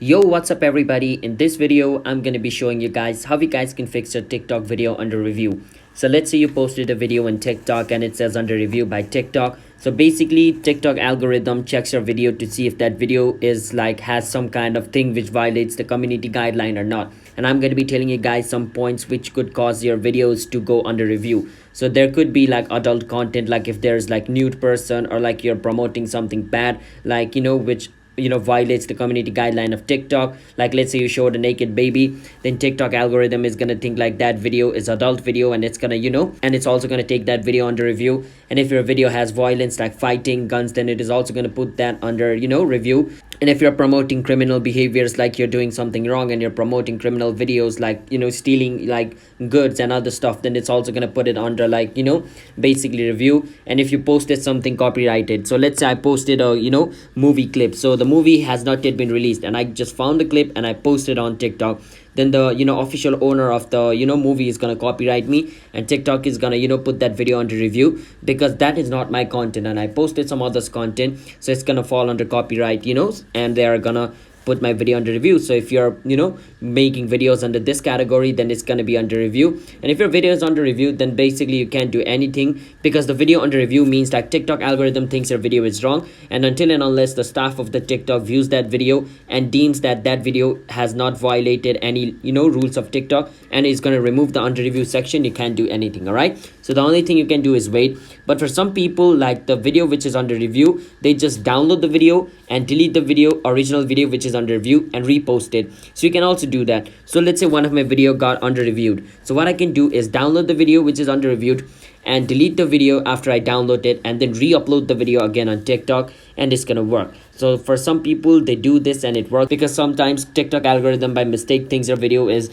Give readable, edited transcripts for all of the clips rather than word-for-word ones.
Yo, what's up everybody? In this video, I'm gonna be showing you guys how you guys can fix your TikTok video under review. So let's say you posted a video on TikTok and it says under review by TikTok. So basically, TikTok algorithm checks your video to see if that video is has some kind of thing which violates the community guideline or not. And I'm going to be telling you guys some points which could cause your videos to go under review. So there could be adult content, like if there's nude person, or you're promoting something bad, which violates the community guideline of TikTok. Like let's say you showed a naked baby, then TikTok algorithm is gonna think that video is adult video, and it's gonna and it's also gonna take that video under review. And if your video has violence like fighting, guns, then it is also gonna put that under review. And if you're promoting criminal behaviors, like you're doing something wrong and you're promoting criminal videos stealing goods and other stuff, then it's also gonna put it under basically review. And if you posted something copyrighted, so let's say I posted a movie clip, so the movie has not yet been released and I just found the clip and I posted on TikTok, then the official owner of the movie is gonna copyright me, and TikTok is gonna put that video under review because that is not my content and I posted some others content, so it's gonna fall under copyright, and they are gonna put my video under review. So if you're making videos under this category, then it's going to be under review. And if your video is under review, then basically you can't do anything, because the video under review means that TikTok algorithm thinks your video is wrong, and until and unless the staff of the TikTok views that video and deems that that video has not violated any rules of TikTok and is going to remove the under review section, you can't do anything. All right, so the only thing you can do is wait. But for some people, like the video which is under review, they just download the video and delete the original video which is under review and repost it. So you can also do that. So let's say one of my video got under reviewed, so what I can do is download the video which is under reviewed and delete the video after I download it, and then re-upload the video again on TikTok, and it's gonna work. So for some people, they do this and it works, because sometimes TikTok algorithm by mistake thinks your video is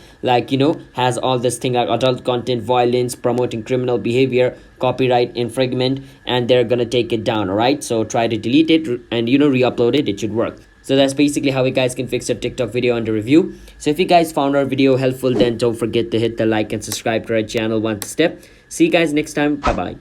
has all this thing like adult content, violence, promoting criminal behavior, copyright infringement, and they're gonna take it down. All right, so try to delete it and re-upload it. It should work. So that's basically how you guys can fix your TikTok video under review. So if you guys found our video helpful, then don't forget to hit the like and subscribe to our channel one step. See you guys next time. Bye bye.